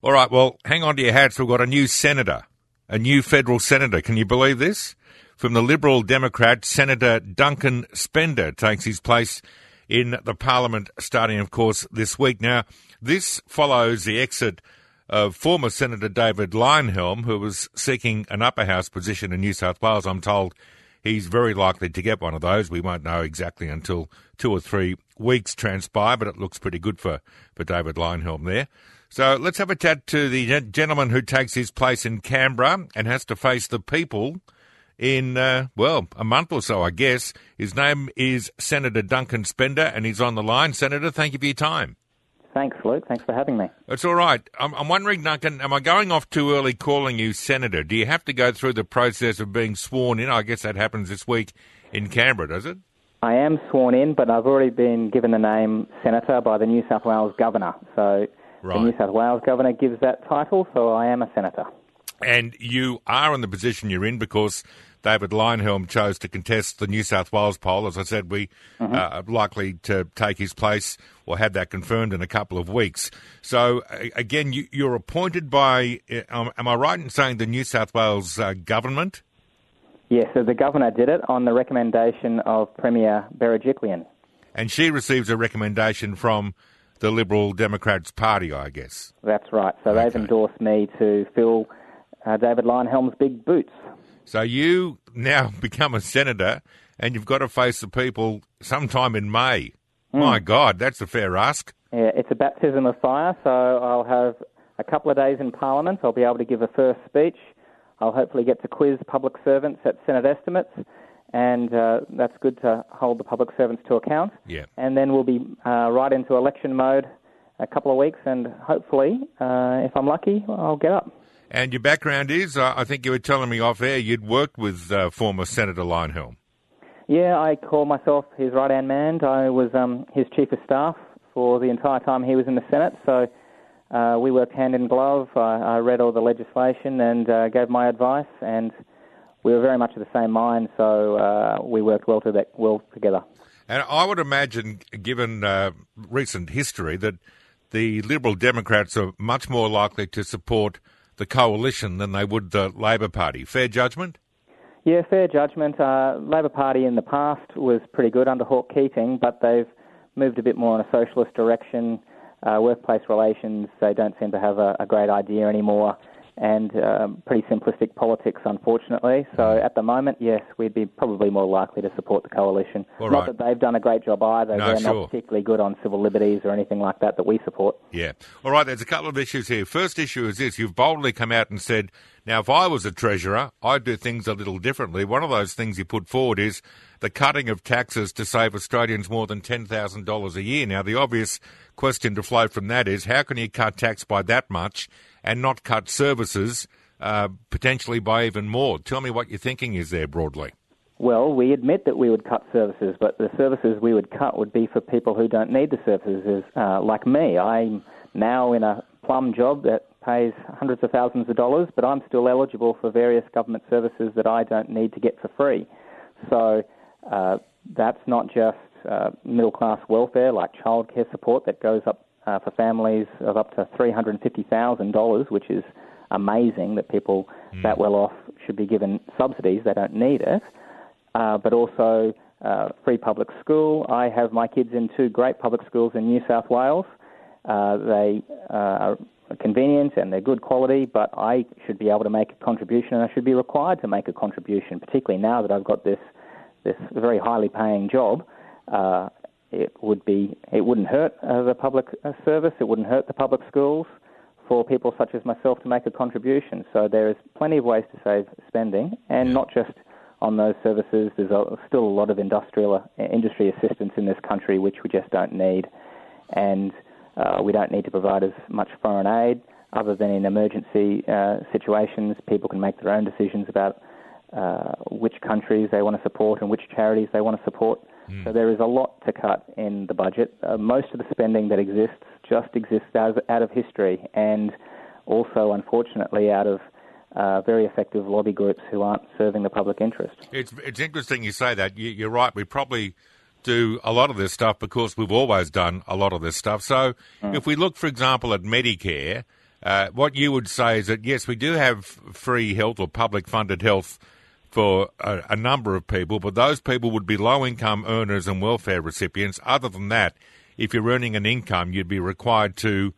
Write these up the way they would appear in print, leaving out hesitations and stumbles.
All right, well, hang on to your hats. We've got a new senator, a new federal senator. Can you believe this? From the Liberal Democrat, Senator Duncan Spender takes his place in the Parliament starting, of course, this week. Now, this follows the exit of former Senator David Leyonhjelm, who was seeking an upper house position in New South Wales. I'm told he's very likely to get one of those. We won't know exactly until 2 or 3 weeks transpire, but it looks pretty good for David Leyonhjelm there. So let's have a chat to the gentleman who takes his place in Canberra and has to face the people in, a month or so, I guess. His name is Senator Duncan Spender, and he's on the line. Senator, thank you for your time. Thanks, Luke. Thanks for having me. It's all right. I'm wondering, Duncan, am I going off too early calling you Senator? Do you have to go through the process of being sworn in? I guess that happens this week in Canberra, does it? I am sworn in, but I've already been given the name Senator by the New South Wales Governor. So right. The New South Wales Governor gives that title, so I am a Senator. And you are in the position you're in because David Leyonhjelm chose to contest the New South Wales poll. As I said, we are likely to take his place or have that confirmed in a couple of weeks. So, again, you're appointed by, am I right in saying the New South Wales government? Yes, so the Governor did it on the recommendation of Premier Berejiklian. And she receives a recommendation from the Liberal Democrats Party, I guess. That's right. So they've endorsed me to fill David Leyonhjelm's big boots. So you now become a senator and you've got to face the people sometime in May. My God, that's a fair ask. Yeah, it's a baptism of fire, so I'll have a couple of days in Parliament. I'll be able to give a first speech. I'll hopefully get to quiz public servants at Senate estimates, and that's good to hold the public servants to account. Yeah. And then we'll be right into election mode a couple of weeks, and hopefully, if I'm lucky, I'll get up. And your background is, I think you were telling me off air, you'd worked with former Senator Leyonhjelm. Yeah, I call myself his right-hand man. I was his chief of staff for the entire time he was in the Senate, so we worked hand in glove. I read all the legislation and gave my advice, and we were very much of the same mind, so we worked well together. And I would imagine, given recent history, that the Liberal Democrats are much more likely to support the coalition than they would the Labor Party. Fair judgment? Yeah, fair judgment. Labor Party in the past was pretty good under Hawke Keating, but they've moved a bit more in a socialist direction. Workplace relations, they don't seem to have a great idea anymore, and pretty simplistic politics, unfortunately. So at the moment, yes, we'd be probably more likely to support the coalition. Not that they've done a great job either. No, They're not particularly good on civil liberties or anything like that we support. Yeah. All right, there's a couple of issues here. First issue is this. You've boldly come out and said, now, if I was a treasurer, I'd do things a little differently. One of those things you put forward is the cutting of taxes to save Australians more than $10,000 a year. Now, the obvious question to flow from that is, how can you cut tax by that much and not cut services potentially by even more? Tell me what your thinking is there broadly. Well, we admit that we would cut services, but the services we would cut would be for people who don't need the services, like me. I'm now in a plum job that pays hundreds of thousands of dollars, but I'm still eligible for various government services that I don't need to get for free. So that's not just middle-class welfare like childcare support that goes up for families of up to $350,000, which is amazing that people that well off should be given subsidies. They don't need it. But also free public school. I have my kids in 2 great public schools in New South Wales. They are convenient and they're good quality, but I should be able to make a contribution, and I should be required to make a contribution, particularly now that I've got this very highly paying job. It wouldn't hurt the public service, it wouldn't hurt the public schools for people such as myself to make a contribution. So there is plenty of ways to save spending, and not just on those services. There's still a lot of industry assistance in this country which we just don't need, and we don't need to provide as much foreign aid other than in emergency situations. People can make their own decisions about which countries they want to support and which charities they want to support. So there is a lot to cut in the budget. Most of the spending that exists just exists out of history, and also, unfortunately, out of very effective lobby groups who aren't serving the public interest. It's interesting you say that. You're right. We probably do a lot of this stuff because we've always done a lot of this stuff. So if we look, for example, at Medicare, what you would say is that, yes, we do have free health or public-funded health for a number of people, but those people would be low-income earners and welfare recipients. Other than that, if you're earning an income, you'd be required to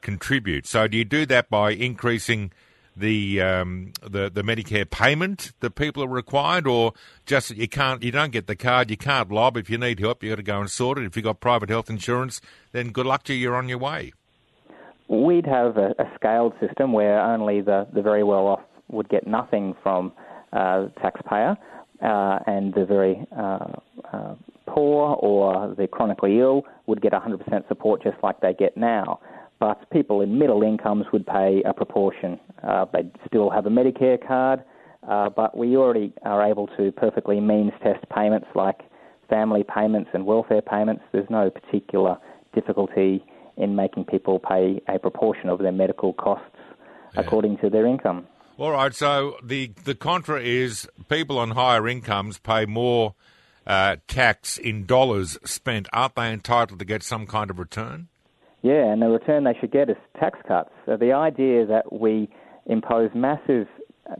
contribute. So do you do that by increasing the Medicare payment that people are required, or just you don't get the card, you can't lob? If you need help, you got to go and sort it. If you've got private health insurance, then good luck to you, you're on your way. We'd have a scaled system where only the very well off would get nothing from taxpayer, and the very poor or the chronically ill would get 100% support just like they get now. But people in middle incomes would pay a proportion. They'd still have a Medicare card, but we already are able to perfectly means test payments like family payments and welfare payments. There's no particular difficulty in making people pay a proportion of their medical costs according to their income. All right, so the contra is people on higher incomes pay more tax in dollars spent. Aren't they entitled to get some kind of return? Yeah, and the return they should get is tax cuts. So the idea that we impose massive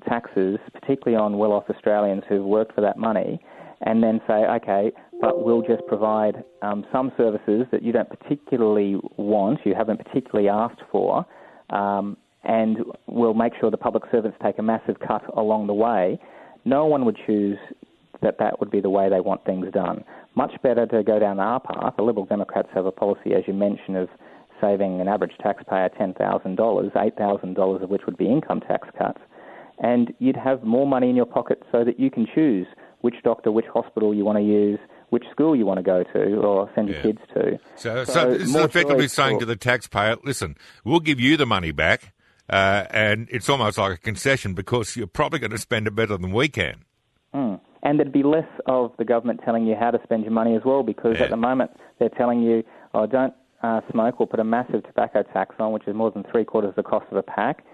taxes, particularly on well-off Australians who've worked for that money, and then say, okay, but we'll just provide some services that you don't particularly want, you haven't particularly asked for, and we'll make sure the public servants take a massive cut along the way. No one would choose that would be the way they want things done. Much better to go down our path. The Liberal Democrats have a policy, as you mentioned, of saving an average taxpayer $10,000, $8,000 of which would be income tax cuts, and you'd have more money in your pocket so that you can choose which doctor, which hospital you want to use, which school you want to go to or send your kids to. So this is effectively saying to the taxpayer, listen, we'll give you the money back, and it's almost like a concession because you're probably going to spend it better than we can. And there'd be less of the government telling you how to spend your money as well, because at the moment they're telling you, oh, don't smoke, we'll put a massive tobacco tax on, which is more than three-quarters the cost of a pack.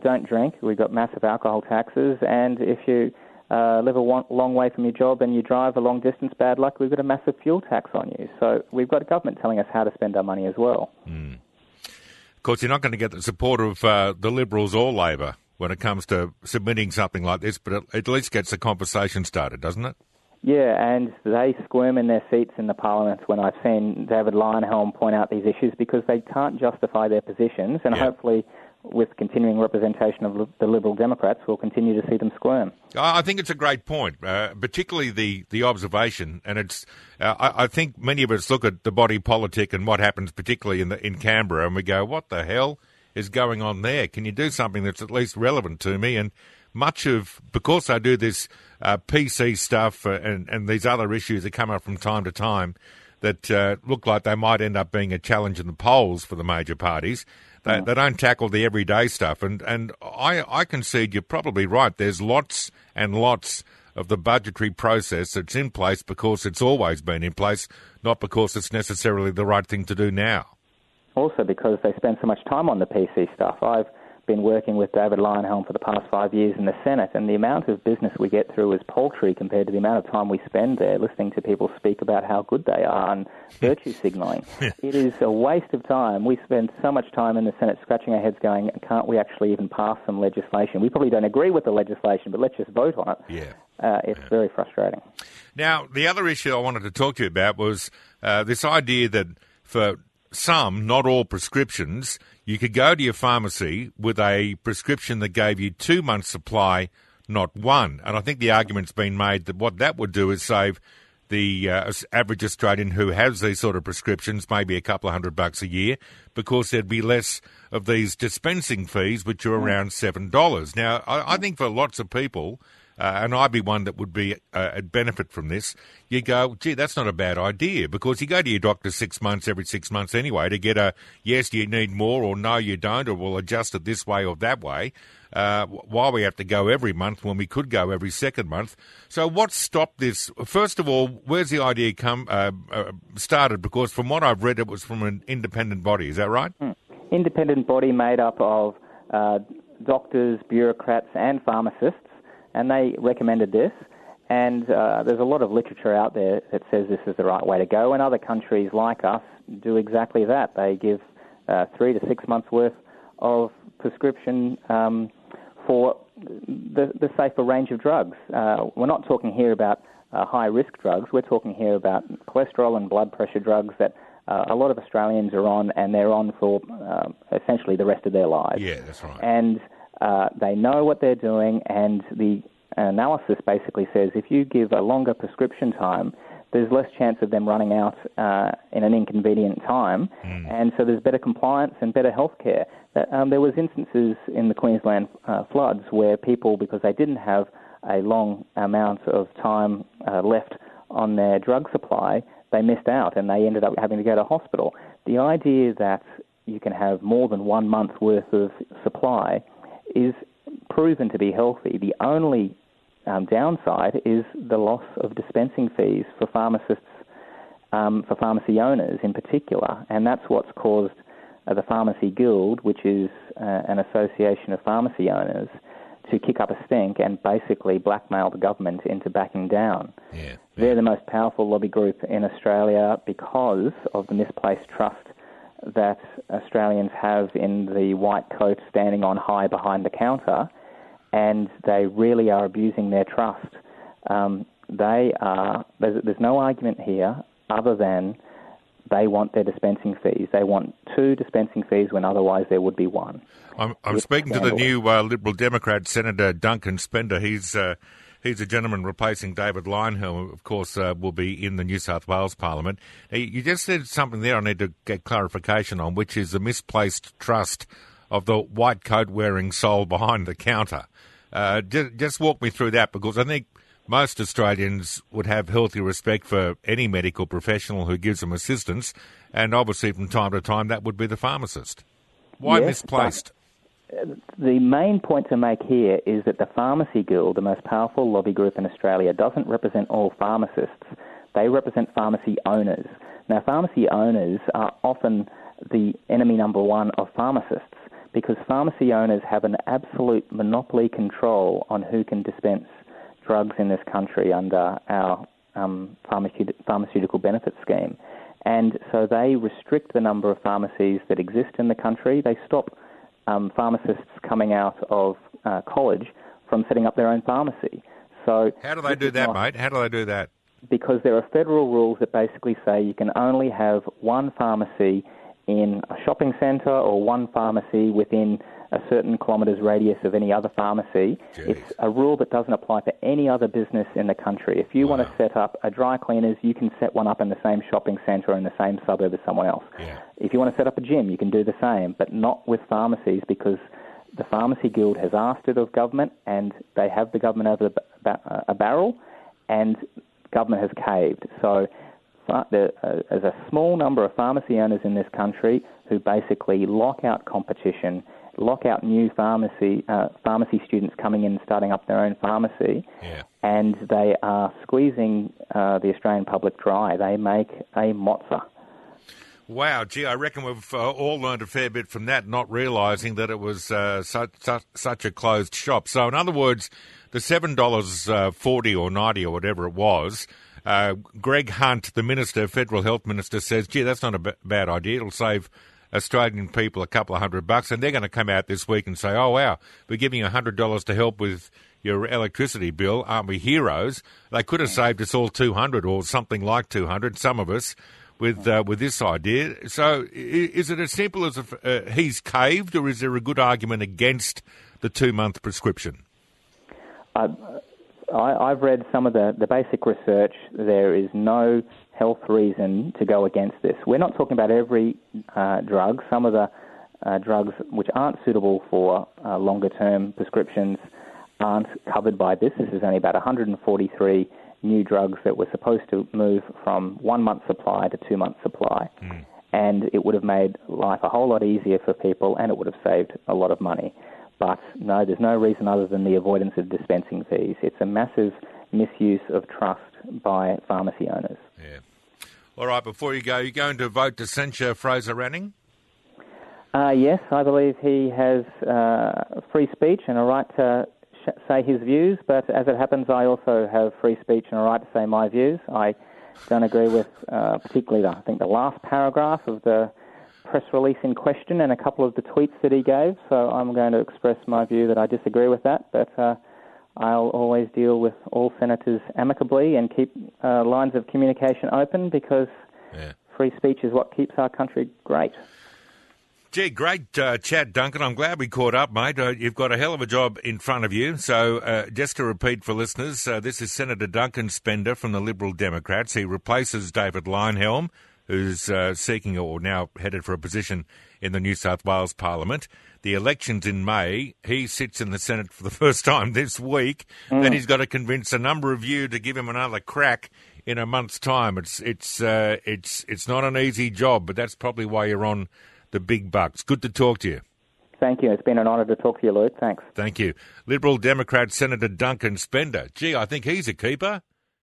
Don't drink, we've got massive alcohol taxes, and if you live a long way from your job and you drive a long distance, bad luck, we've got a massive fuel tax on you. So we've got a government telling us how to spend our money as well. Of course, you're not going to get the support of the Liberals or Labor when it comes to submitting something like this, but it at least gets the conversation started, doesn't it? Yeah, and they squirm in their seats in the Parliament when I've seen David Leyonhjelm point out these issues because they can't justify their positions, and hopefully with continuing representation of the Liberal Democrats, we'll continue to see them squirm. I think it's a great point, particularly the observation, and it's. I think many of us look at the body politic and what happens, particularly in Canberra, and we go, "What the hell is going on there? Can you do something that's at least relevant to me?" And much of because I do this PC stuff and these other issues that come up from time to time that look like they might end up being a challenge in the polls for the major parties. They don't tackle the everyday stuff. And I concede you're probably right. There's lots and lots of the budgetary process that's in place because it's always been in place, not because it's necessarily the right thing to do now. Also because they spend so much time on the PC stuff. I've been working with David Leyonhjelm for the past 5 years in the Senate, and the amount of business we get through is paltry compared to the amount of time we spend there listening to people speak about how good they are and virtue signalling. It is a waste of time. We spend so much time in the Senate scratching our heads going, can't we actually even pass some legislation? We probably don't agree with the legislation, but let's just vote on it. It's very frustrating. Now, the other issue I wanted to talk to you about was this idea that for some, not all prescriptions, you could go to your pharmacy with a prescription that gave you 2 months' supply, not one. And I think the argument's been made that what that would do is save the average Australian who has these sort of prescriptions maybe a couple of $100 a year because there'd be less of these dispensing fees, which are around $7. Now, I think for lots of people, and I'd be one that would be benefit from this, you go, gee, that's not a bad idea, because you go to your doctor every 6 months anyway to get a, yes, you need more, or no, you don't, or we'll adjust it this way or that way, why we have to go every month when we could go every second month. So what stopped this? First of all, where's the idea started? Because from what I've read, it was from an independent body. Is that right? Independent body made up of doctors, bureaucrats and pharmacists. And they recommended this, and there's a lot of literature out there that says this is the right way to go, and other countries like us do exactly that. They give 3 to 6 months' worth of prescription for the safer range of drugs. We're not talking here about high-risk drugs. We're talking here about cholesterol and blood pressure drugs that a lot of Australians are on, and they're on for essentially the rest of their lives. Yeah, that's right. And they know what they're doing, and the analysis basically says if you give a longer prescription time, there's less chance of them running out in an inconvenient time, and so there's better compliance and better health care. There was instances in the Queensland floods where people, because they didn't have a long amount of time left on their drug supply, they missed out and they ended up having to go to hospital. The idea that you can have more than 1 month's worth of supply is proven to be healthy. The only downside is the loss of dispensing fees for pharmacists, for pharmacy owners in particular, and that's what's caused the Pharmacy Guild, which is an association of pharmacy owners, to kick up a stink and basically blackmail the government into backing down. Yeah. They're the most powerful lobby group in Australia because of the misplaced trust that Australians have in the white coat standing on high behind the counter, and they really are abusing their trust. There's no argument here other than they want their dispensing fees. They want 2 dispensing fees when otherwise there would be 1. I'm speaking to the new Liberal Democrat Senator Duncan Spender. He's a gentleman replacing David Lyon, who, of course, will be in the New South Wales Parliament. You just said something there I need to get clarification on, which is the misplaced trust of the white coat-wearing soul behind the counter. Just walk me through that, because I think most Australians would have healthy respect for any medical professional who gives them assistance, and obviously from time to time that would be the pharmacist. Why misplaced? The main point to make here is that the Pharmacy Guild, the most powerful lobby group in Australia, doesn't represent all pharmacists. They represent pharmacy owners. Now, pharmacy owners are often the enemy number 1 of pharmacists, because pharmacy owners have an absolute monopoly control on who can dispense drugs in this country under our pharmaceutical benefit scheme. And so they restrict the number of pharmacies that exist in the country. They stop pharmacists coming out of college from setting up their own pharmacy. So how do they do that, mate? How do they do that? Because there are federal rules that basically say you can only have 1 pharmacy in a shopping centre or 1 pharmacy within a certain kilometres radius of any other pharmacy. Jeez. It's a rule that doesn't apply to any other business in the country. If you want to set up a dry cleaners, you can set one up in the same shopping centre or in the same suburb as someone else. Yeah. If you want to set up a gym, you can do the same, but not with pharmacies, because the Pharmacy Guild has asked it of government, and they have the government over a barrel, and government has caved. So there's a small number of pharmacy owners in this country who basically lock out competition, lock out new pharmacy students coming in and starting up their own pharmacy, and they are squeezing the Australian public dry. They make a mozza. Wow, gee, I reckon we've all learned a fair bit from that, not realising that it was such a closed shop. So, in other words, the $7.40 or 90 or whatever it was, Greg Hunt, the Minister, Federal Health Minister, says, gee, that's not a bad idea. It'll save Australian people a couple of $100, and they're going to come out this week and say, oh, wow, we're giving you $100 to help with your electricity bill. Aren't we heroes? They could have saved us all $200 or something like $200, some of us, with this idea. So is it as simple as he's caved, or is there a good argument against the 2-month prescription? I've read some of the basic research. There is no health reason to go against this. We're not talking about every drug. Some of the drugs which aren't suitable for longer-term prescriptions aren't covered by this. This is only about 143 new drugs that were supposed to move from 1 month supply to 2 month supply. And it would have made life a whole lot easier for people, and it would have saved a lot of money. But no, there's no reason other than the avoidance of dispensing fees. It's a massive misuse of trust by pharmacy owners. Yeah. All right, before you go, you're going to vote to censure Fraser Anning? Yes, I believe he has free speech and a right to say his views, but as it happens, I also have free speech and a right to say my views. I don't agree with particularly, I think, the last paragraph of the press release in question and a couple of the tweets that he gave, so I'm going to express my view that I disagree with that, but I'll always deal with all senators amicably and keep lines of communication open because free speech is what keeps our country great. Gee, great chat, Duncan. I'm glad we caught up, mate. You've got a hell of a job in front of you. So just to repeat for listeners, this is Senator Duncan Spender from the Liberal Democrats. He replaces David Leyonhjelm, who's seeking or now headed for a position in the New South Wales Parliament. The election's in May. He sits in the Senate for the first time this week. Then he's got to convince a number of you to give him another crack in a month's time. It's not an easy job, but that's probably why you're on the big bucks. Good to talk to you. Thank you. It's been an honour to talk to you, Luke. Thanks. Thank you. Liberal Democrat Senator Duncan Spender. Gee, I think he's a keeper.